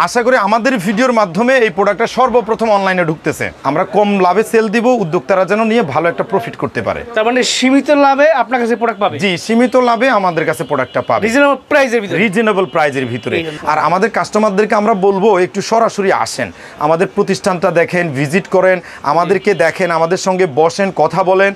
আশা করি আমাদের ভিডিওর মাধ্যমে এই প্রোডাক্টটা সর্বপ্রথম অনলাইনে ঢুকতেছে। আমরা কম লাভে সেল দিব, উদ্যোক্তারা যেন নিয়ে ভালো একটা প্রফিট করতে পারে। তার মানে সীমিত লাভে আপনার কাছে প্রোডাক্ট পাবে। জি, সীমিত লাভে আমাদের কাছে প্রোডাক্টটা পাবে রিজনেবল প্রাইসের ভিতরে। রিজনেবল প্রাইসের ভিতরে। আর আমাদের কাস্টমারদেরকে আমরা বলবো একটু সরাসরি আসেন, আমাদের প্রতিষ্ঠানটা দেখেন, ভিজিট করেন, আমাদেরকে দেখেন, আমাদের সঙ্গে বসেন, কথা বলেন।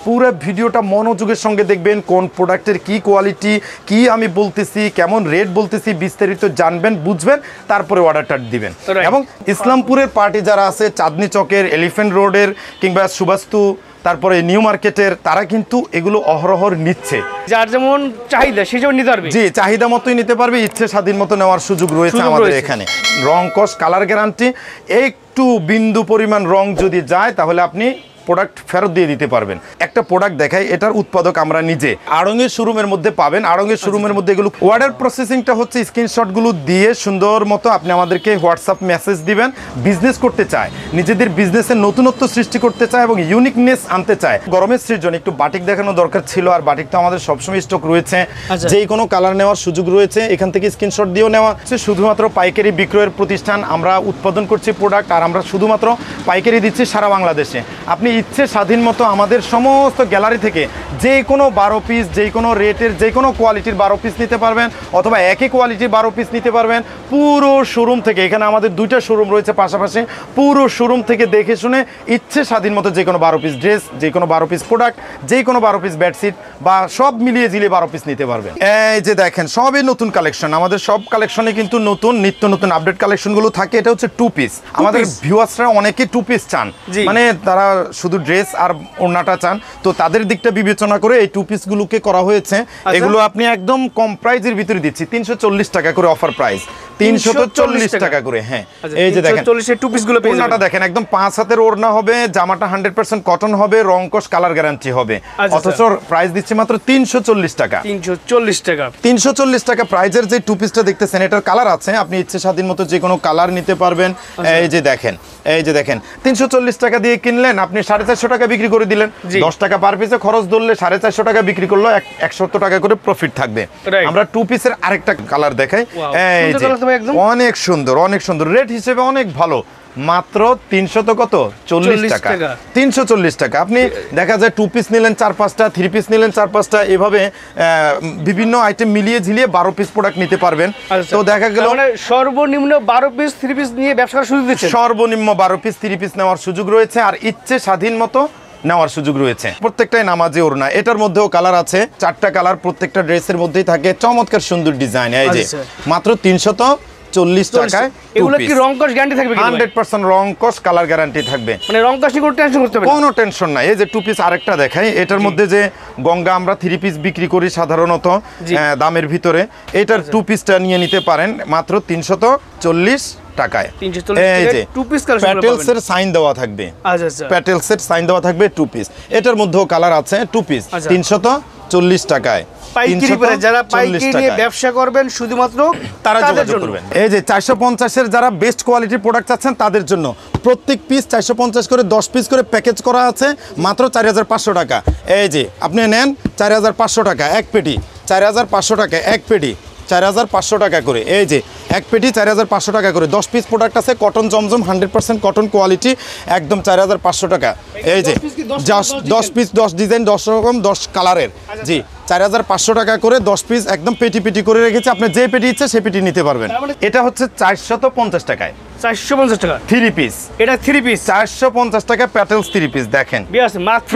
পুরো ভিডিওটা মনোযোগের সঙ্গে দেখবেন, কোন প্রোডাক্টের কি কোয়ালিটি, কি আমি বলতেছি, কেমন রেট বলতেছি, বিস্তারিত জানবেন, বুঝবেন, তারপরে অর্ডারটা দিবেন। এবং ইসলামপুরের পার্টি যারা আছে, চাঁদনী চকের, এলিফ্যান্ট রোডের কিংবা সুবাস্তু, তারপরে নিউ মার্কেটের, তারা কিন্তু এগুলো অহরহর নিচ্ছে। যার যেমন চাহিদা সে যেমন নিতে পারবে। জি, চাহিদা মতোই নিতে পারবে, ইচ্ছে স্বাধীন মতো নেওয়ার সুযোগ রয়েছে আমাদের এখানে। রং কস কালার গ্যারান্টি, একটু বিন্দু পরিমাণ রং যদি যায় তাহলে আপনি প্রোডাক্ট ফেরত দিয়ে দিতে পারবেন। একটা প্রোডাক্ট দেখাই, এটার উৎপাদক আমরা নিজে আড়ংয়ের শোরুমের মধ্যে পাবেন। আড়ংয়ের শোরুমের মধ্যে এগুলো অর্ডার প্রসেসিংটা হচ্ছে স্ক্রিনশটগুলো দিয়ে সুন্দর মতো আপনি আমাদেরকে হোয়াটসঅ্যাপ মেসেজ দিবেন। বিজনেস করতে চায়, নিজেদের বিজনেসের নতুনত্ব সৃষ্টি করতে চায় এবং ইউনিকনেস আনতে চায়। গরমের সৃজন একটু বাটিক দেখানো দরকার ছিল, আর বাটিক তো আমাদের সবসময় স্টক রয়েছে, যেই কোনো কালার নেওয়ার সুযোগ রয়েছে। এখান থেকে স্ক্রিনশট দিয়েও নেওয়া হচ্ছে। শুধুমাত্র পাইকারি বিক্রয়ের প্রতিষ্ঠান, আমরা উৎপাদন করছি প্রোডাক্ট, আর আমরা শুধুমাত্র পাইকারি দিচ্ছি সারা বাংলাদেশে। আপনি ইচ্ছে স্বাধীন মতো আমাদের সমস্ত গ্যালারি থেকে যে কোনো 12 পিস, যে কোনো রেটের, যে কোনো কোয়ালিটির 12 পিস নিতে পারবেন, অথবা একই কোয়ালিটির 12 পিস নিতে পারবেন। পুরো শোরুম থেকে, এখানে আমাদের 2টা শোরুম রয়েছে পাশাপাশি, পুরো শোরুম থেকে দেখে শুনে ইচ্ছে স্বাধীন মতো যে কোনো 12 পিস ড্রেস, যে কোনো 12 পিস প্রোডাক্ট, যে কোনো 12 পিস বেডশিট বা সব মিলিয়ে জিলে 12 পিস নিতে পারবেন। এই যে দেখেন, সবই নতুন কালেকশন। আমাদের সব কালেকশনে কিন্তু নতুন নিত্য নতুন আপডেট কালেকশনগুলো থাকে। এটা হচ্ছে 2 পিস। আমাদের ভিউয়ার্সরা অনেকে 2 পিস চান, মানে তারা শুধু ড্রেস আর ওড়নাটা চান, তো তাদের দিকটা বিবেচনা করে এই 2 পিসগুলোকে করা হয়েছে। এগুলো আপনি একদম কম প্রাইজের ভিতরে দিচ্ছি, 340 টাকা করে অফার প্রাইস, 340 টাকা করে। হ্যাঁ, এই যে দেখেন 2 পিসগুলো পেয়ে যাবেন। ওড়নাটা দেখেন, একদম 5 হাতের ওড়না হবে, জামাটা 100% কটন হবে, রং কস কালার গ্যারান্টি হবে। অথচ প্রাইস দিচ্ছি মাত্র 340 টাকা। 340 টাকা, 340 টাকা প্রাইজের যে 2 পিসটা দেখতেছেন, এটার কালার আছে, আপনি ইচ্ছে স্বাধীন মতো যে কোনো কালার নিতে পারবেন। এই যে দেখেন, এই যে দেখেন, 340 টাকা দিয়ে কিনলেন, আপনি 450 টাকা বিক্রি করে দিলেন। 10 টাকা পার পিসে খরচ ধরলে 450 টাকা বিক্রি করলো, 170 টাকা করে প্রফিট থাকবে। আমরা 2 পিসের আরেকটা কালার দেখাই। এই যে অনেক সুন্দর, অনেক সুন্দর, রেট হিসেবে অনেক ভালো, মাত্র 340 টাকা। 340 টাকা। আপনি দেখা যায় 2 পিস নিলেন 4-5টা, 3 পিস নিলেন 4-5টা, এভাবে বিভিন্ন আইটেম মিলিয়ে ঝিলিয়ে 12 পিস প্রোডাক্ট নিতে পারবেন। তো দেখা গেল সর্বনিম্ন 12 পিস 3 পিস নিয়ে ব্যবসা করার সুযোগ দিচ্ছে। সর্বনিম্ন 12 পিস 3 পিস নেওয়ার সুযোগ রয়েছে, আর ইচ্ছে স্বাধীন মতো নেওয়ার সুযোগ রয়েছে। প্রত্যেকটাই নামাজি ওড়না। এটার মধ্যেও কালার আছে, 4টা কালার প্রত্যেকটা ড্রেসের মধ্যেই থাকে। চমৎকার সুন্দর ডিজাইন। এই যে মাত্র 340 টাকায়। এগুলো কি রং কস গ্যারান্টি থাকবে? 100% রং কস কালার গ্যারান্টি থাকবে, মানে রং কস নিয়ে কোনো টেনশন করতে হবে না। কোনো টেনশন নাই। এই যে 2 পিস আরেকটা দেখাই, এটার মধ্যে যে গঙ্গা আমরা 3 পিস বিক্রি করি সাধারণত দামের ভিতরে, এটার 2 পিসটা নিয়ে নিতে পারেন মাত্র 340 টাকায়। এই যে 2 পিস প্যাটেলসের সাইন দেওয়া থাকবে। আচ্ছা, প্যাটেলসের সাইন দেওয়া থাকবে 2 পিস। এটার মধ্যেও কালার আছে। 2 পিস 340 টাকায়। পাইকারি পরে যারা পাইকারি নিয়ে ব্যবসা করবেন শুধুমাত্র তারা যোগাযোগ করবেন। এই যে 450 এর যারা বেস্ট কোয়ালিটির প্রোডাক্ট চাচ্ছেন তাদের জন্য প্রত্যেক পিস 450 করে 10 পিস করে প্যাকেজ করা আছে, মাত্র 4500 টাকা। এই যে আপনি নেন 4500 টাকা এক পেটি, 4500 টাকা এক পেটি, 4500 টাকা করে। এই যে এক পেটি 4500 টাকা করে, 10 পিস প্রোডাক্ট আছে, কটন জমজম 100% কটন কোয়ালিটি, একদম 4500 টাকা। এই যে 10 পিস 10 ডিজাইন 10 রকম 10 কালারের। জি, 4500 টাকা করে 10 পিস একদম পেটি পেটি করে রেখেছি, আপনি যে পেটি ইচ্ছে সে পেটি নিতে পারবেন। এটা হচ্ছে 450 টাকায়। 450 টাকা 3 পিস। এটা 3 পিস 450 টাকা প্যাটেলস 3 পিস। দেখেন মাত্র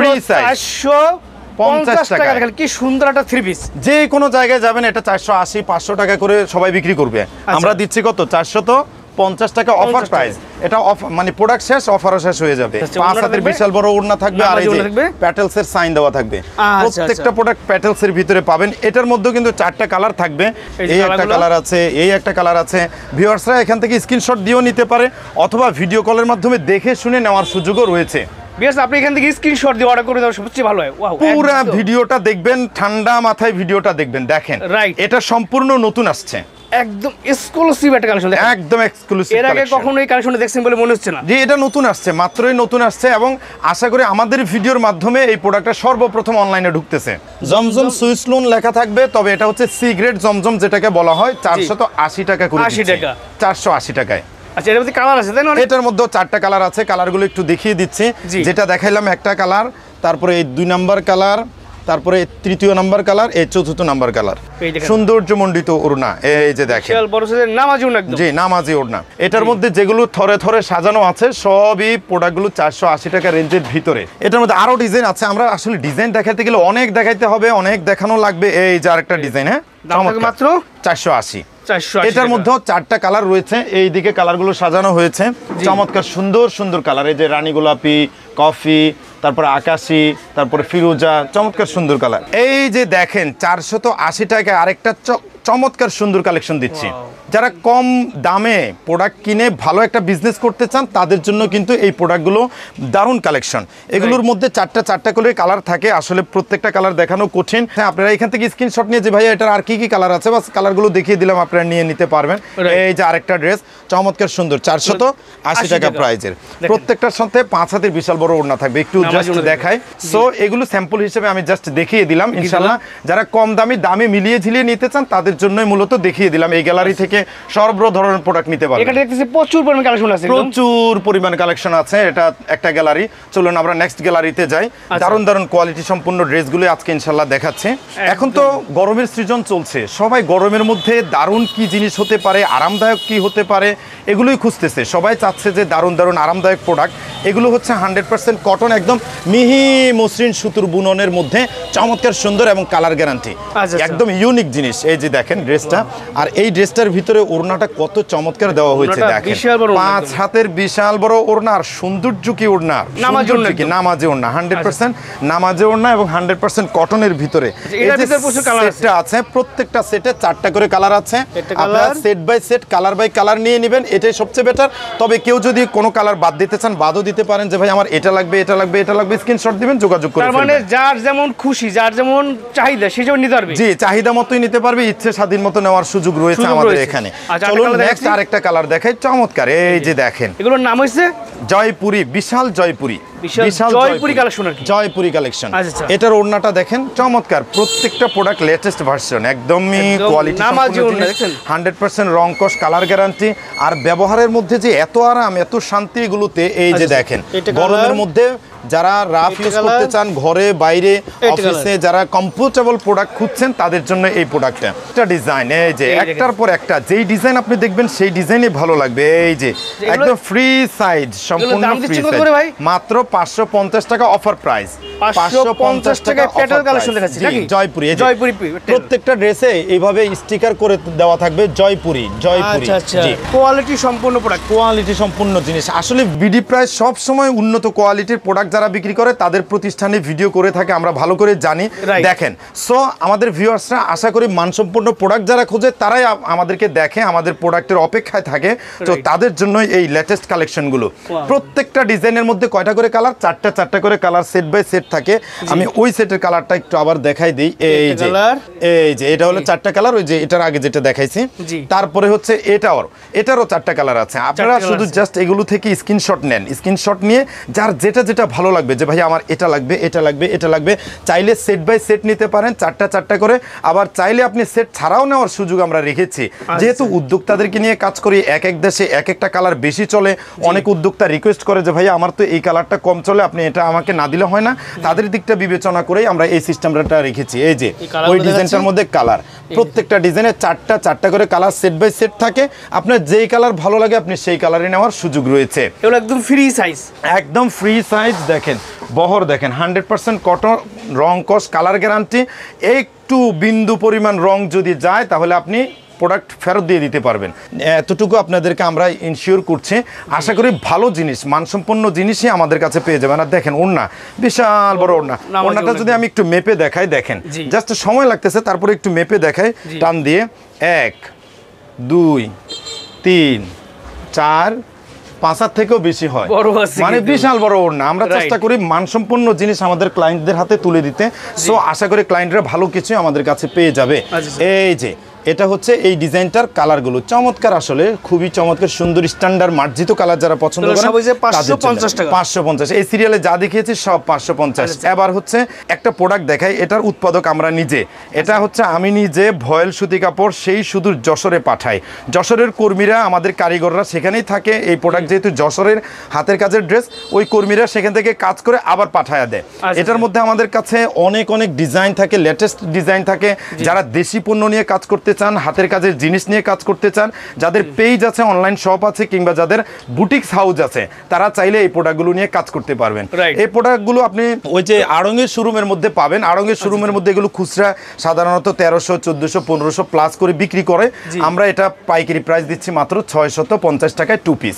450 টাকা। দেখেন কি সুন্দর একটা 3 পিস। যে কোনো জায়গায় যাবেন এটা 480-500 টাকা করে সবাই বিক্রি করবে। আমরা দিচ্ছি কত? 450 টাকা অফার প্রাইস। এটা মানে প্রোডাক্ট শেষ, অফারও শেষ হয়ে যাবে। 5 হাতের বিশাল বড় ওড়না থাকবে, আর এই যে প্যাটেলসের সাইন দেওয়া থাকবে। প্রত্যেকটা প্রোডাক্ট প্যাটেলসের ভিতরে পাবেন। এটার মধ্যেও কিন্তু 4টা কালার থাকবে। এই একটা কালার আছে, এই একটা কালার আছে। ভিউয়ার্সরা এখান থেকে স্ক্রিনশট দিয়েও নিতে পারে, অথবা ভিডিও কলের মাধ্যমে দেখে শুনে নেওয়ার সুযোগও রয়েছে। বিকজ আপনি এখান থেকে স্ক্রিনশট দিয়ে অর্ডার করে দেওয়া সবচেয়ে ভালো হয়। পুরো ভিডিওটা দেখবেন, ঠান্ডা মাথায় ভিডিওটা দেখবেন। দেখেন এটা সম্পূর্ণ নতুন আসছে। একদম এক্সক্লুসিভ একটা কালেকশন, একদম এক্সক্লুসিভ। এর আগে কখনো এই কালেকশনটা দেখছেন বলে মনে হচ্ছে না। জি, এটা নতুন আসছে, মাত্রই নতুন আসছে, এবং আশা করি আমাদের ভিডিওর মাধ্যমে এই প্রোডাক্টটা সর্বপ্রথম অনলাইনে ঢুকতেছে। জমজম সুইস লোন লেখা থাকবে, তবে এটা হচ্ছে সি গ্রেড জমজম, যেটাকে বলা হয় 480 টাকা করে, 80 টাকা, 480 টাকায়। আচ্ছা, এর মধ্যে কালার আছে তাই না? এটার মধ্যে 4টা কালার আছে, কালারগুলো একটু দেখিয়ে দিচ্ছি। যেটা দেখাইলাম একটা কালার, তারপরে এই 2 নাম্বার কালার, তারপরে 3য় নাম্বার কালার, এই 4th নাম্বার কালার। সৌন্দর্যমণ্ডিত ওড়না, এই যে দেখেন বড় সাইজের নামাজি ওড়না, একদম জি নামাজি ওড়না। এটার মধ্যে যেগুলো থরে থরে সাজানো আছে সবই প্রোডাক্টগুলো 480 টাকা রেঞ্জের ভিতরে। এটার মধ্যে আরো ডিজাইন আছে, আমরা আসলে ডিজাইন দেখাতে গেলে অনেক দেখাইতে হবে, অনেক দেখানো লাগবে। এই যে আরেকটা ডিজাইন, হ্যাঁ মাত্র 480। এটার মধ্যেও 4টা কালার রয়েছে, এই দিকে কালারগুলো সাজানো হয়েছে চমৎকার সুন্দর সুন্দর কালার। এই যে রানী গোলাপি, কফি, তারপরে আকাশি, তারপরে ফিরোজা, চমৎকার সুন্দর কালার। এই যে দেখেন 480 টাকায় আরেকটা চমৎকার সুন্দর কালেকশন দিচ্ছি। যারা কম দামে প্রোডাক্ট কিনে ভালো একটা বিজনেস করতে চান তাদের জন্য কিন্তু এই প্রোডাক্টগুলো দারুণ কালেকশন। এগুলোর মধ্যে 4টা করে কালার থাকে, আসলে প্রত্যেকটা কালার দেখানো কঠিন। হ্যাঁ, আপনারা এখান থেকে স্ক্রিনশট নিয়ে যে ভাইয়া এটার আর কি কি কালার আছে বাস কালারগুলো দেখিয়ে দিলাম, আপনারা নিয়ে নিতে পারবেন। এই যে আরেকটা ড্রেস চমৎকার সুন্দর, 480 টাকা প্রাইজের। প্রত্যেকটার সাথে 5 হাতের বিশাল বড় ওড়না থাকবে, একটু জাস্ট দেখাই। সো এগুলো স্যাম্পল হিসেবে আমি জাস্ট দেখিয়ে দিলাম। ইনশাআল্লাহ যারা কম দামে মিলিয়ে ঝিলিয়ে নিতে চান তাদের জন্যই মূলত দেখিয়ে দিলাম। এই গ্যালারি থেকে সর্ব ধরনের প্রোডাক্ট নিতে পারবেন। এখানে দেখতেছি প্রচুর পরিমাণ কালেকশন আছে, প্রচুর পরিমাণ কালেকশন আছে। এটা একটা গ্যালারি, চলুন আমরা নেক্সট গ্যালারিতে যাই। দারুণ দারুণ কোয়ালিটি সম্পূর্ণ ড্রেসগুলো আজকে ইনশাআল্লাহ দেখাচ্ছে। এখন তো গরমের সিজন চলছে, সবাই গরমের মধ্যে দারুণ কি জিনিস হতে পারে, আরামদায়ক কি হতে পারে এগুলোই খুঁজতেছে। সবাই চাচ্ছে যে দারুণ দারুণ আরামদায়ক প্রোডাক্ট। এগুলো হচ্ছে 100% কটন, একদম মিহি মসৃণ সুতুর বুননের মধ্যে চমৎকার সুন্দর এবং কালার গ্যারান্টি, একদম ইউনিক জিনিস। এই যে দেখেন ড্রেসটা, আর এই ড্রেসটার ভিতরে ওড়নাটা কত চমৎকার দেওয়া হয়েছে দেখেন। 5 হাতের বিশাল বড় ওড়না, আর সৌন্দর্য কি ওড়না, নামাজি ওড়না, 100% নামাজি ওড়না এবং 100% কটনের ভিতরে। সেটটা আছে, প্রত্যেকটা সেটে 4টা করে কালার আছে। আপনারা set by set colour by colour নিয়ে নেবেন, এটাই সবচেয়ে বেটার। তবে কেউ যদি কোনো কালার বাদ দিতে চান বাদও দিতে পারেন, যে ভাই আমার এটা লাগবে এটা লাগবে এটা লাগবে, স্ক্রিনশট দিবেন, যোগাযোগ করে ফেলবেন। মানে যার যেমন খুশি, যার যেমন চাহিদা সে যেমন নিতে পারবে। জি, চাহিদা মতোই নিতে পারবে, ইচ্ছে স্বাধীন মতো নেওয়ার সুযোগ রয়েছে আমাদের এখানে। চলুন নেক্সট আরেকটা কালার দেখাই, চমৎকার। এই যে দেখেন এগুলোর নাম হইছে জয়পুরি, বিশাল জয়পুরি, জয়পুরি কালেকশন আর কি, জয়পুরি কালেকশন। এটার ওড়নাটা দেখেন চমৎকার, প্রত্যেকটা প্রোডাক্ট লেটেস্ট ভার্সন, একদমই কোয়ালিটি 100% রং কস কালার গ্যারান্টি। আর ব্যবহারের মধ্যে যে এত আরাম এত শান্তি এগুলোতে, এই যে দেখেন গরমের মধ্যে যারা রাফ ইউজ করতে চান, ঘরে বাইরে অফিসে যারা কমফোর্টেবল প্রোডাক্ট খুঁজছেন তাদের জন্য এই প্রোডাক্টটা। একটা ডিজাইন, এই যে একটার পর একটা যেই ডিজাইন আপনি দেখবেন সেই ডিজাইনই ভালো লাগবে। এই যে একদম ফ্রি সাইজ, সম্পূর্ণ ফ্রি সাইজ, মাত্র 550 টাকা অফার প্রাইস। 550 টাকা প্যাটার্ন কালেকশন দেখাচ্ছি নাকি জয়পুরি। জয়পুরি প্রত্যেকটা ড্রেসে এইভাবে স্টিকার করে দেওয়া থাকবে জয়পুরি, জয়পুরি। জি, কোয়ালিটি সম্পূর্ণ প্রোডাক্ট, কোয়ালিটি সম্পূর্ণ জিনিস। আসলে বিডি প্রাইস সব সময় উন্নত কোয়ালিটির প্রোডাক্ট যারা বিক্রি করে তাদের প্রতিষ্ঠানে ভিডিও করে থাকে, আমরা ভালো করে জানি। দেখেন, সো আমাদের ভিউয়ার্সরা আশা করি মানসম্পন্ন প্রোডাক্ট যারা খোঁজে তারাই আমাদেরকে দেখে, আমাদের প্রোডাক্টের অপেক্ষায় থাকে। তো তাদের জন্য এই লেটেস্ট কালেকশনগুলো। প্রত্যেকটা ডিজাইনের মধ্যে কয়টা করে কালার, 4টা করে কালার সেট বাই সেট থাকে। আমি ওই সেটের কালারটা একটু আবার দেখাই দিই। এই যে এটা হলো 4টা কালার, ওই যে এটার আগে যেটা দেখাইছি। তারপরে হচ্ছে এটারও 4টা কালার আছে। আপনারা শুধু জাস্ট এগুলো থেকে স্ক্রিনশট নেন, স্ক্রিনশট নিয়ে যার যেটা ভালো লাগবে, যে ভাই আমার এটা লাগবে এটা লাগবে এটা লাগবে, চাইলে সেট বাই সেট নিতে পারেন 4টা করে। আবার চাইলে আপনি সেট ছাড়াও নেওয়ার সুযোগ আমরা রেখেছি, যেহেতু উদ্যোক্তাদেরকে নিয়ে কাজ করি। এক দেশে এক একটা কালার বেশি চলে, অনেক উদ্যোক্তা রিকোয়েস্ট করে যে ভাই আমার তো এই কালারটা কম চলে, আপনি এটা আমাকে না দিলে হয় না। তাদের দিকটা বিবেচনা করেই আমরা এই সিস্টেমটা রেখেছি। এই যে ওই ডিজাইনটার মধ্যে কালার, প্রত্যেকটা ডিজাইনে 4টা করে কালার সেট বাই সেট থাকে। আপনার যেই কালার ভালো লাগে আপনি সেই কালারে নেওয়ার সুযোগ রয়েছে। এগুলো একদম ফ্রি সাইজ, একদম ফ্রি সাইজ। দেখেন বহর দেখেন, 100% কটন, রং কস কালার গ্যারান্টি। একটু বিন্দু পরিমাণ রং যদি যায় তাহলে আপনি প্রোডাক্ট ফেরত দিয়ে দিতে পারবেন, এতটুকু আপনাদেরকে আমরা ইনশিওর করছি। আশা করি ভালো জিনিস, মানসম্পন্ন জিনিসই আমাদের কাছে পেয়ে যাবেন। আর দেখেন ওড়না, বিশাল বড় ওড়না। ওড়নাটা যদি আমি একটু মেপে দেখাই, দেখেন জাস্ট সময় লাগতেছে, তারপরে একটু মেপে দেখাই টান দিয়ে। 1 2 3 4 5 থেকেও বেশি হয়, মানে বিশাল বড় ওড়না। আমরা চেষ্টা করি মানসম্পন্ন জিনিস আমাদের ক্লায়েন্টদের হাতে তুলে দিতে। সো আশা করি ক্লায়েন্টরা ভালো কিছু আমাদের কাছে পেয়ে যাবে। এই যে এটা হচ্ছে এই ডিজাইনটার কালারগুলো চমৎকার, আসলে খুবই চমৎকার, সুন্দর স্ট্যান্ডার্ড মার্জিত কালার যারা পছন্দ করেন 550 টাকা। 550, এই সিরিয়ালে যা দেখিয়েছি সব 550। এবার হচ্ছে একটা প্রোডাক্ট দেখাই, এটার উৎপাদক আমরা নিজে। এটা হচ্ছে আমি নিজে ভয়েল সুতি কাপড় সেই সুদূর যশোরে পাঠাই। যশোরের কর্মীরা, আমাদের কারিগররা সেখানেই থাকে। এই প্রোডাক্ট যেহেতু যশোরের হাতের কাজের ড্রেস, ওই কর্মীরা সেখান থেকে কাজ করে আবার পাঠায়া দেয়। এটার মধ্যে আমাদের কাছে অনেক অনেক ডিজাইন থাকে, লেটেস্ট ডিজাইন থাকে। যারা দেশি পণ্য নিয়ে কাজ করতে চান, হাতের কাজের জিনিস নিয়ে কাজ করতে চান, যাদের পেজ আছে, অনলাইন শপ আছে, কিংবা যাদের বুটিক্স হাউস আছে, তারা চাইলে এই প্রোডাক্টগুলো নিয়ে কাজ করতে পারবেন। এই প্রোডাক্টগুলো আপনি ওই যে আড়ঙের শোরুমের মধ্যে পাবেন। আড়ঙের শোরুমের মধ্যে এগুলো খুচরা সাধারণত 1300, 1400, 1500 প্লাস করে বিক্রি করে। আমরা এটা পাইকারি প্রাইস দিচ্ছি মাত্র 650 টাকায় 2 পিস।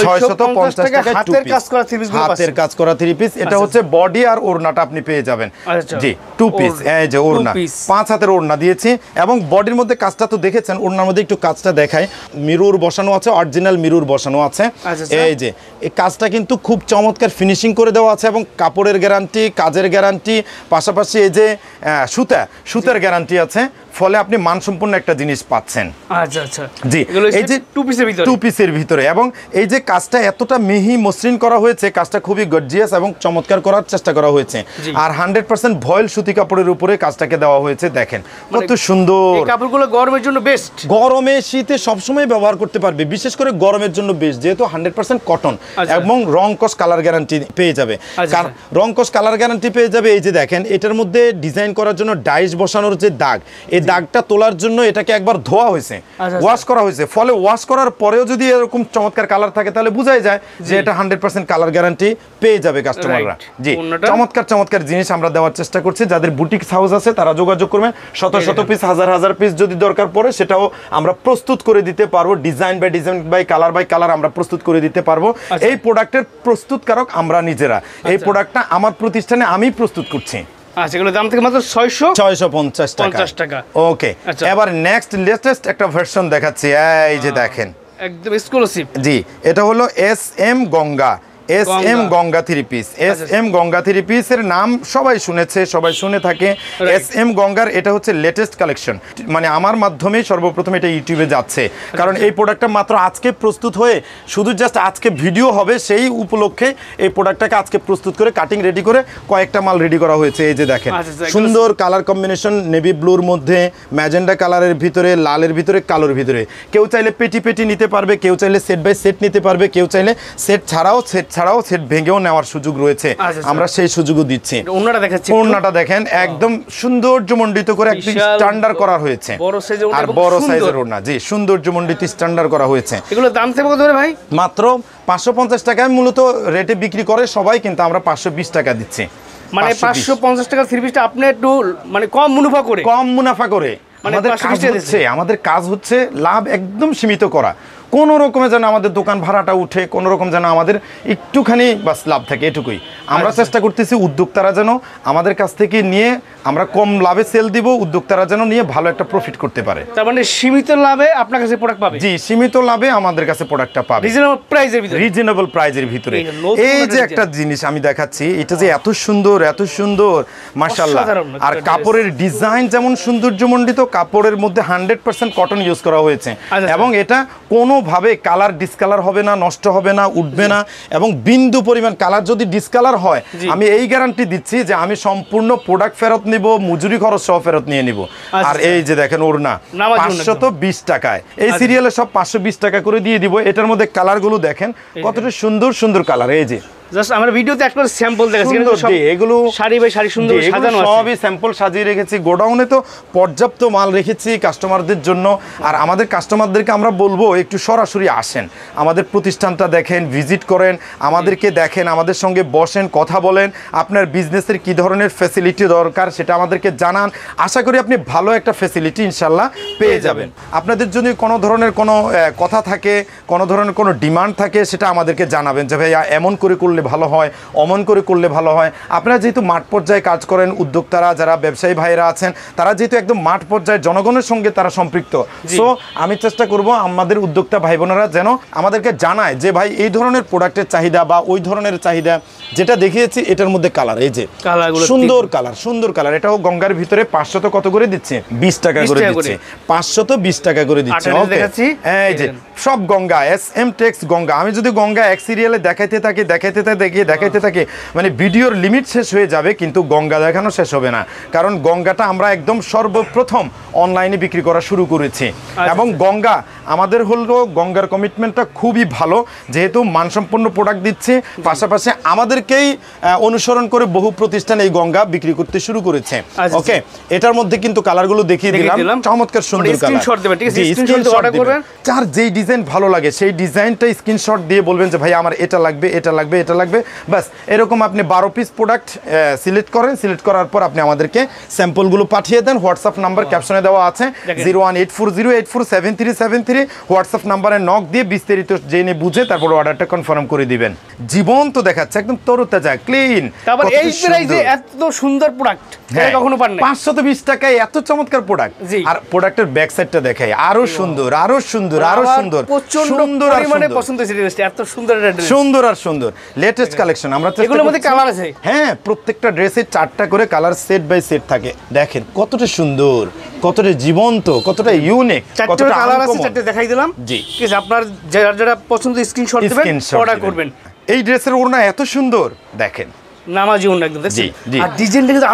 650 টাকায় হাতের কাজ করা 3 পিস, হাতের কাজ করা 3 পিস। এটা হচ্ছে বডি আর ওড়নাটা আপনি পেয়ে যাবেন। জি, 2 পিস। এই যে ওড়না, 5 হাতের ওড়না দিয়েছি, এবং বডির মধ্যে কাজটা তো দেখেছেন, ওড়নার মধ্যে একটু কাজটা দেখায়। মিরর বসানো আছে, অরিজিনাল মিরর বসানো আছে। এই যে এই কাজটা কিন্তু খুব চমৎকার ফিনিশিং করে দেওয়া আছে, এবং কাপড়ের গ্যারান্টি, কাজের গ্যারান্টি, পাশাপাশি এই যে সুতার গ্যারান্টি আছে। ফলে আপনি মানসম্পন্ন একটা জিনিস পাচ্ছেন। আচ্ছা আচ্ছা, জি, এই যে 2 পিসের ভিতরে, এবং এই যে কাজটা এতটা মিহি মসৃণ করা হয়েছে, কাজটা খুবই গর্জিয়াস এবং চমৎকার করার চেষ্টা করা হয়েছে। আর 100% ভয়েল সুতি কাপড়ের উপরে কাজটাকে দেওয়া হয়েছে। দেখেন কত সুন্দর। এই কাপড়গুলো গরমের জন্য বেস্ট, গরমে শীতে সবসময় ব্যবহার করতে পারবে, বিশেষ করে গরমের জন্য বেস্ট, যেহেতু 100% কটন এবং রং কস কালার গ্যারান্টি পেয়ে যাবে। রং কস কালার গ্যারান্টি পেয়ে যাবে। এই যে দেখেন, এটার মধ্যে ডিজাইন করার জন্য ডাইস বসানোর যে দাগ, এই দাগটা তোলার জন্য এটাকে একবার ধোয়া হয়েছে, ওয়াশ করা হয়েছে। ফলে ওয়াশ করার পরেও যদি এরকম চমৎকার কালার থাকে, তাহলে বোঝাই যায় যে এটা 100% কালার গ্যারান্টি পেয়ে যাবে কাস্টমাররা। জি, চমৎকার চমৎকার জিনিস আমরা দেওয়ার চেষ্টা করছি। যাদের বুটিক্স হাউস আছে তারা যোগাযোগ করবেন। শত শত পিস, হাজার হাজার পিস যদি দরকার পড়ে, সেটাও আমরা প্রস্তুত করে দিতে পারবো। Design by design by colour আমরা প্রস্তুত করে দিতে পারবো। এই প্রোডাক্টের প্রস্তুতকারক আমরা নিজেরা। এই প্রোডাক্টটা আমার প্রতিষ্ঠানে আমি প্রস্তুত করছি। আচ্ছা, এগুলো দাম থেকে মাত্র 650 টাকা। ওকে, এবার নেক্সট লেটেস্ট একটা ভার্সন দেখাচ্ছি। এই যে দেখেন, একদম এক্সক্লুসিভ। জি, এটা হলো SM Ganga. SM Ganga 3 piece. SM Ganga 3 পিসের নাম সবাই শুনেছে, সবাই শুনে থাকে। SM গঙ্গার এটা হচ্ছে লেটেস্ট কালেকশন, মানে আমার মাধ্যমে সর্বপ্রথম এটা ইউটিউবে যাচ্ছে। কারণ এই প্রোডাক্টটা মাত্র আজকে প্রস্তুত হয়ে, শুধু জাস্ট আজকে ভিডিও হবে, সেই উপলক্ষে এই প্রোডাক্টটাকে আজকে প্রস্তুত করে কাটিং রেডি করে কয়েকটা মাল রেডি করা হয়েছে। এই যে দেখেন, সুন্দর কালার কম্বিনেশন, নেভি ব্লুর মধ্যে ম্যাজেন্ডা কালারের ভিতরে, লালের ভিতরে, কালোর ভিতরে। কেউ চাইলে পেটি নিতে পারবে, কেউ চাইলে সেট বাই সেট নিতে পারবে, কেউ চাইলে সেট ছাড়াও সেট ভেঙেও নেওয়ার সুযোগ রয়েছে। আমরা সেই সুযোগও দিচ্ছি। ওড়নাটা দেখেন, একদম সৌন্দর্যমণ্ডিত করে একদম স্ট্যান্ডার্ড করা হয়েছে, আর বড় সাইজের ওড়না। জি, সৌন্দর্যমণ্ডিত স্ট্যান্ডার্ড করা হয়েছে। এগুলো দাম থেকে কত ভাই? মাত্র 550 টাকায় মূলত রেটে বিক্রি করে সবাই, কিন্তু আমরা 520 টাকা দিচ্ছি। মানে 550 টাকা 3 পিসটা আপনি একটু মানে কম মুনাফা করে আমাদের কাজ হচ্ছে লাভ একদম সীমিত করা। কোনো রকমে যেন আমাদের দোকান ভাড়াটা উঠে, কোনো রকম যেন আমাদের একটুখানি বাস লাভ থাকে, এটুকুই আমরা চেষ্টা করতেছি। উদ্যোক্তারা যেন আমাদের কাছ থেকে নিয়ে আমরা কম লাভে সেল দিব, উদ্যোক্তারা যেন নিয়ে ভালো একটা প্রফিট করতে পারে। তার মানে সীমিত লাভে আপনার কাছে প্রোডাক্ট পাবে। জি, সীমিত লাভে আমাদের কাছে প্রোডাক্টটা পাবে, রিজনেবল প্রাইজের ভিতরে। এই যে একটা জিনিস আমি দেখাচ্ছি, এটা যে এত সুন্দর মাশাআল্লাহ। আর কাপড়ের ডিজাইন যেমন সৌন্দর্যমণ্ডিত, কাপড়ের মধ্যে 100% কটন ইউজ করা হয়েছে, এবং এটা কোনোভাবে কালার ডিসকালার হবে না, নষ্ট হবে না, উঠবে না, এবং বিন্দু পরিমাণ কালার যদি ডিসকালার হয়, আমি এই গ্যারান্টি দিচ্ছি যে আমি সম্পূর্ণ প্রোডাক্ট ফেরত নিব, মজুরি খরচ সহ ফেরত নিয়ে নিব। আর এই যে দেখেন ওড়না 520 টাকায়, এই সিরিয়ালে সব 520 টাকা করে দিয়ে দিব। এটার মধ্যে কালারগুলো দেখেন কতটা সুন্দর কালার। এই যে জাস্ট আমরা ভিডিওতে একটা স্যাম্পল দেখাচ্ছি, কিন্তু সব এগুলো শাড়ি বাই শাড়ি সুন্দর সাজানো আছে, সবই স্যাম্পল সাজিয়ে রেখেছি। গোডাউনে তো পর্যাপ্ত মাল রেখেছি কাস্টমারদের জন্য। আর আমাদের কাস্টমারদেরকে আমরা বলবো একটু সরাসরি আসেন, আমাদের প্রতিষ্ঠানটা দেখেন, ভিজিট করেন, আমাদেরকে দেখেন, আমাদের সঙ্গে বসেন, কথা বলেন, আপনার বিজনেসের কি ধরনের ফ্যাসিলিটি দরকার সেটা আমাদেরকে জানান। আশা করি আপনি ভালো একটা ফ্যাসিলিটি ইনশাল্লাহ পেয়ে যাবেন। আপনাদের যদি কোনো ধরনের কোনো কথা থাকে, কোনো ধরনের কোনো ডিমান্ড থাকে, সেটা আমাদেরকে জানাবেন যে ভাইয়া এমন করে করলে করলে ভালো হয়, অমন করে করলে ভালো হয়। আপনারা যেহেতু মাঠ পর্যায়ে কাজ করেন, উদ্যোক্তারা যারা ব্যবসায়ী ভাইরা আছেন তারা যেহেতু একদম মাঠ পর্যায়ে জনগণের সঙ্গে তারা সম্পৃক্ত, সো আমি চেষ্টা করব আমাদের উদ্যোক্তা ভাই বোনেরা যেন আমাদেরকে জানায় যে ভাই এই ধরনের প্রোডাক্টের চাহিদা বা ওই ধরনের চাহিদা। যেটা দেখিয়েছি এটার মধ্যে কালার, এই যে সুন্দর কালার, সুন্দর কালার। এটাও গঙ্গার ভিতরে 500 কত করে দিচ্ছে, 20 টাকা করে দিচ্ছে, 520 টাকা করে দিচ্ছে। এই যে সব গঙ্গা, SM টেক্স গঙ্গা। আমি যদি গঙ্গা এক সিরিয়ালে দেখাইতে থাকি মানে ভিডিওর লিমিট শেষ হয়ে যাবে, কিন্তু গঙ্গা দেখানো শেষ হবে না। কারণ গঙ্গাটা আমরা একদম সর্বপ্রথম অনলাইনে বিক্রি করা শুরু করেছি। এবং গঙ্গা আমাদের হলো গঙ্গার কমিটমেন্টটা খুবই ভালো, যেহেতু মানসম্পন্ন প্রোডাক্ট দিচ্ছে, পাশাপাশি আমাদেরকেই অনুসরণ করে বহু প্রতিষ্ঠান এই গঙ্গা বিক্রি করতে শুরু করেছে। ওকে, এটার মধ্যে কিন্তু কালারগুলো দেখিয়ে দিলাম, চমৎকার সুন্দর কালার। যার যেই ডিজাইন ভালো লাগে সেই ডিজাইনটা স্ক্রিনশট দিয়ে বলবেন যে ভাই আমার এটা লাগবে, এটা লাগবে, এটা লাগবে, বাস। এরকম আপনি 12 পিস প্রোডাক্ট সিলেক্ট করেন, সিলেক্ট করার পর আপনি আমাদেরকে স্যাম্পলগুলো পাঠিয়ে দেন। হোয়াটসঅ্যাপ নাম্বার ক্যাপশনে দেওয়া আছে 01840847373, হোয়াটসঅ্যাপ নাম্বারে নক দিয়ে বিস্তারিত জেনে বুঝে তারপর অর্ডারটা কনফার্ম করে দিবেন। জীবন্ত দেখাচ্ছে, একদম তরতাজা, ক্লিন। তারপর এই প্রাইসে এত সুন্দর প্রোডাক্ট এটা কখনো পান নাই। 520 টাকায় এত চমৎকার প্রোডাক্ট। আর প্রোডাক্টের ব্যাক সাইডটা দেখাই, আরো সুন্দর, আরো সুন্দর, আরো সুন্দর, সুন্দর আর মানে পছন্দ হয়েছে ড্রেসটা, এত সুন্দর একটা ড্রেস, সুন্দর আর সুন্দর লেটেস্ট কালেকশন। আমরা এগুলোর মধ্যে কালার আছে। হ্যাঁ, প্রত্যেকটা ড্রেসে 4টা করে কালার সেট বাই সেট থাকে। দেখেন কতটা সুন্দর, কতটা জীবন্ত, কতটা ইউনিক, কতটা কালার আছে, 4টা দেখাই দিলাম। জি, ঠিক আছে, আপনার যারা পছন্দ স্ক্রিনশট দিবেন, অর্ডার করবেন। এই ড্রেসের ওড়না এত সুন্দর, দেখেন নামাজি ওড়না একদম। আর ডিজাইনটা কিন্তু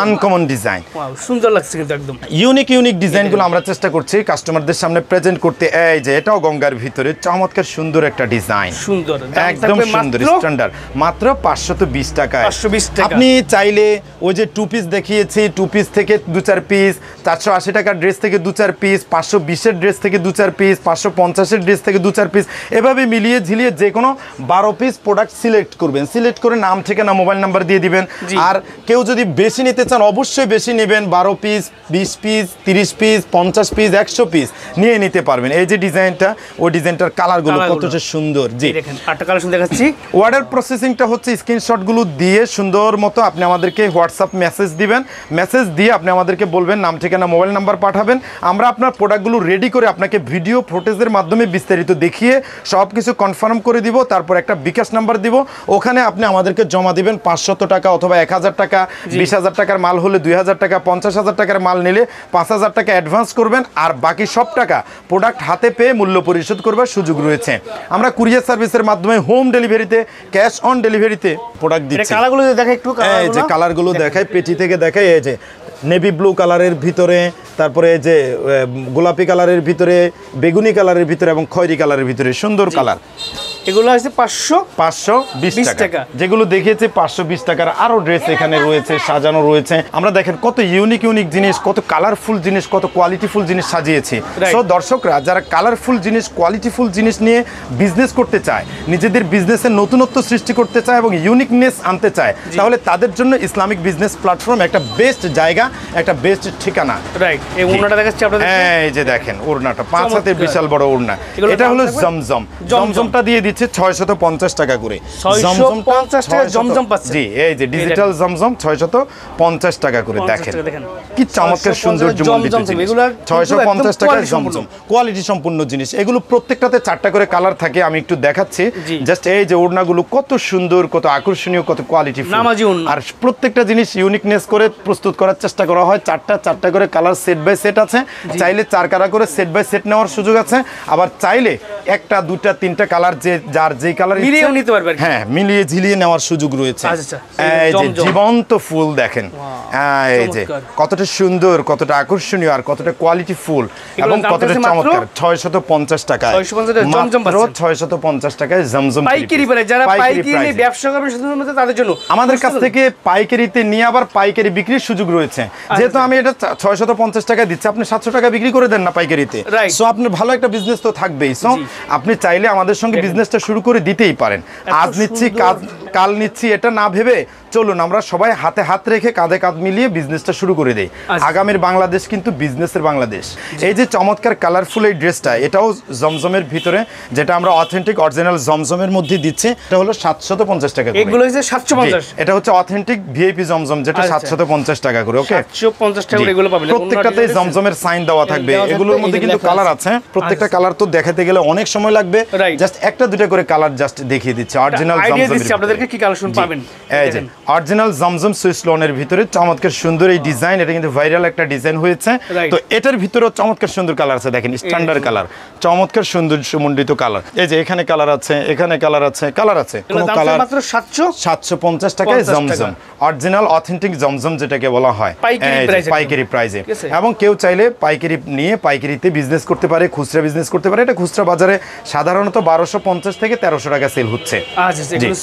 আনকমন ডিজাইন, সুন্দর লাগছে কিন্তু একদম। ইউনিক ডিজাইনগুলো আমরা চেষ্টা করছি কাস্টমারদের সামনে প্রেজেন্ট করতে। এই যে এটাও গঙ্গার ভিতরে চমৎকার সুন্দর একটা ডিজাইন, সুন্দর, একদম সুন্দর, স্ট্যান্ডার্ড, মাত্র 520 টাকায়। 520 টাকা। আপনি চাইলে ওই যে 2 পিস দেখিয়েছি, 2 পিস থেকে 2-4 পিস, 480 টাকার ড্রেস থেকে 2-4 পিস, 520-এর ড্রেস থেকে 2-4 পিস, 550-এর ড্রেস থেকে 2-4 পিস, এভাবে মিলিয়ে ঝিলিয়ে যে কোনো 12 পিস প্রোডাক্ট সিলেক্ট করবেন। সিলেক্ট করে নাম ঠিকানা মোবাইল নাম্বার দিয়ে দিবেন। আর কেউ যদি বেশি নিতে চান অবশ্যই বেশি নেবেন, 12 piece, 20 piece, 30 piece, 50 piece, 100 piece নিয়ে নিতে পারবেন। এই যে ডিজাইনটা, ওই ডিজাইনটার কালারগুলো কতটা সুন্দর। জি, দেখেন আটটা কালেকশন দেখাচ্ছি। অর্ডার প্রসেসিংটা হচ্ছে স্ক্রিনশটগুলো দিয়ে সুন্দর মতো আপনি আমাদেরকে হোয়াটসঅ্যাপ মেসেজ দিবেন। মেসেজ দিয়ে আপনি আমাদেরকে বলবেন, নাম ঠিকানা মোবাইল নাম্বার পাঠাবেন। আমরা আপনার প্রোডাক্টগুলো রেডি করে আপনাকে ভিডিও ফুটেজের মাধ্যমে বিস্তারিত দেখিয়ে সব কিছু কনফার্ম করে দিব। তারপর একটা বিকাশ নাম্বার দিব, ওখানে আপনি আমাদেরকে জমা দিবেন 500 টাকা অথবা 1000 টাকা। 20,000 টাকার মাল হলে 2000 টাকা, 50,000 টাকার মাল নিলে 5,000 টাকা অ্যাডভান্স করবেন। আর বাকি সব টাকা প্রোডাক্ট হাতে পেয়ে মূল্য পরিশোধ করবার সুযোগ রয়েছে। আমরা কুরিয়ার সার্ভিসের মাধ্যমে হোম ডেলিভারিতে, ক্যাশ অন ডেলিভারিতে প্রোডাক্ট দিচ্ছি। কালারগুলো দেখাই একটু, এই যে কালারগুলো দেখাই, পেটি থেকে দেখাই। এই যে নেভি ব্লু কালারের ভিতরে, তারপরে এই যে গোলাপি কালারের ভিতরে, বেগুনি কালারের ভিতরে এবং খয়েরি কালারের ভিতরে সুন্দর কালার। এগুলো আছে 520 টাকা। যেগুলো দেখিয়েছে 520 টাকার আরো ড্রেস এখানে রয়েছে, সাজানো রয়েছে। আমরা দেখেন কত ইউনিক জিনিস, কত কালারফুল জিনিস, কত কোয়ালিটিফুল জিনিস সাজিয়েছি। সো দর্শকরা যারা কালারফুল জিনিস, কোয়ালিটিফুল জিনিস নিয়ে বিজনেস করতে চায়, নিজেদের বিজনেসের নতুনত্ব সৃষ্টি করতে চায় এবং ইউনিকনেস আনতে চায়, তাহলে তাদের জন্য ইসলামিক বিজনেস প্ল্যাটফর্ম একটা বেস্ট জায়গা, একটা বেস্ট ঠিকানা। রাইট, এই ওড়নাটা দেখাচ্ছি আপনাদের। এই যে দেখেন ওড়নাটা 5 হাতের বিশাল বড় ওড়না। এটা হলো জমজম। জমজমটা দিয়ে দিচ্ছে 650 টাকা করে। 650 টাকা জমজম পাচ্ছে। জি, এই যে ডিজিটাল জমজম 650 টাকা করে। দেখেন কি চমৎকার সুন্দর জমজম, 650 টাকা জমজম, কোয়ালিটি সম্পূর্ণ জিনিস। এগুলো প্রত্যেকটাতে 4টা করে কালার থাকে, আমি একটু দেখাচ্ছি। জাস্ট এই যে ওড়নাগুলো কত সুন্দর, কত আকর্ষণীয়, কত কোয়ালিটিফুল। আর প্রত্যেকটা জিনিস ইউনিকনেস করে প্রস্তুত করার চেষ্টা করা হয়। 4টা করে কালার সেট বাই সেট আছে। চাইলে 4 কালার করে সেট বাই সেট নেওয়ার সুযোগ আছে। আবার চাইলে 1টা 2টা 3টা কালার যে যার যেই কালার মিলিয়ে নিতে পারবেন। হ্যাঁ, মিলিয়ে ঝিলিয়ে নেওয়ার সুযোগ রয়েছে। এই যে জীবন্ত ফুল দেখেন, এই যে কতটা সুন্দর, কতটা আকর্ষণীয় আর কতটা কোয়ালিটি ফুল এবং কতটা চমৎকার। 650 টাকায়, মাত্র 650 টাকায় জমজম পাইকারি পারে। যারা পাইকারি নিয়ে ব্যবসা করবে শুধুমাত্র তাদের জন্য আমাদের কাছ থেকে পাইকারিতে নিয়ে আবার পাইকারি বিক্রির সুযোগ রয়েছে। যেহেতু আমি এটা 650 টাকা দিচ্ছি, আপনি 700 টাকা বিক্রি করে দেন না পাইকারিতে, সো আপনার ভালো একটা বিজনেস তো থাকবেই। সো আপনি চাইলে আমাদের সঙ্গে বিজনেসটা শুরু করে দিতেই পারেন। আজ নিচ্ছি, কাল নিচ্ছি এটা না ভেবে চলুন আমরা সবাই হাতে হাত রেখে কাঁধে কাঁধ মিলিয়ে বিজনেসটা শুরু করে দেই। আগামীর বাংলাদেশ কিন্তু বিজনেসের বাংলাদেশ। এই যে চমৎকার কালারফুল এই ড্রেসটা, এটাও জমজমের ভিতরে, যেটা আমরা অথেন্টিক অরিজিনাল জমজমের মধ্যে দিচ্ছি, এটা হলো 750 টাকা করে। এগুলো হচ্ছে 750, এটা হচ্ছে অথেন্টিক ভিআইপি জমজম, যেটা 750 টাকা করে। ওকে, 750 টাকা করে এগুলো পাবেন। প্রত্যেকটাতেই জমজমের সাইন দেওয়া থাকবে। এগুলোর মধ্যে কিন্তু কালার আছে, প্রত্যেকটা কালার তো দেখাতে গেলে অনেক সময় লাগবে, জাস্ট একটা দুটো করে কালার জাস্ট দেখিয়ে দিচ্ছি। অরিজিনাল জমজম আপনাদেরকে কি কালেকশন পাবেন, এই যে অরিজিনাল জমজম সুইস লোনের ভিতরে চমৎকার সুন্দর এই ডিজাইন, এটা কিন্তু ভাইরাল একটা ডিজাইন হয়েছে। তো এটার ভিতরেও চমৎকার সুন্দর কালার আছে, দেখেন স্ট্যান্ডার্ড কালার, চমৎকার সুন্দর সুমণ্ডিত কালার। এই যে এখানে কালার আছে, এখানে কালার আছে, কালার আছে, কোন কালার মাত্র 750 টাকায় জমজম, অরিজিনাল অথেন্টিক জমজম যেটাকে বলা হয়, পাইকারি প্রাইসে। এবং কেউ চাইলে পাইকারি নিয়ে পাইকারিতে বিজনেস করতে পারে, খুচরা বিজনেস করতে পারে। এটা খুচরা বাজারে সাধারণত 1250 থেকে 1300 টাকা সেল হচ্ছে।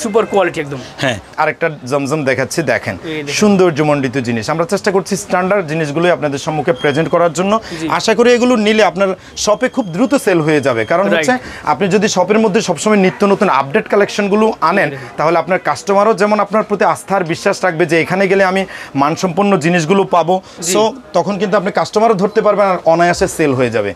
সুপার কোয়ালিটি একদম। হ্যাঁ, আরেকটা জমজম দেখাচ্ছি, দেখেন সৌন্দর্যমণ্ডিত জিনিস। আমরা চেষ্টা করছি স্ট্যান্ডার্ড জিনিসগুলোই আপনাদের সম্মুখে প্রেজেন্ট করার জন্য। আশা করি এগুলো নিলে আপনার শপে খুব দ্রুত সেল হয়ে যাবে, কারণ হচ্ছে আপনি যদি শপের মধ্যে সবসময় নিত্য নতুন আপডেট কালেকশনগুলো আনেন, তাহলে আপনার কাস্টমারও যেমন আপনার প্রতি আস্থার বিশ্বাস রাখবে যে এখানে গেলে আমি মানসম্পন্ন জিনিসগুলো পাবো। সো তখন কিন্তু আপনি কাস্টমারও ধরতে পারবেন আর অনায়াসে সেল হয়ে যাবে।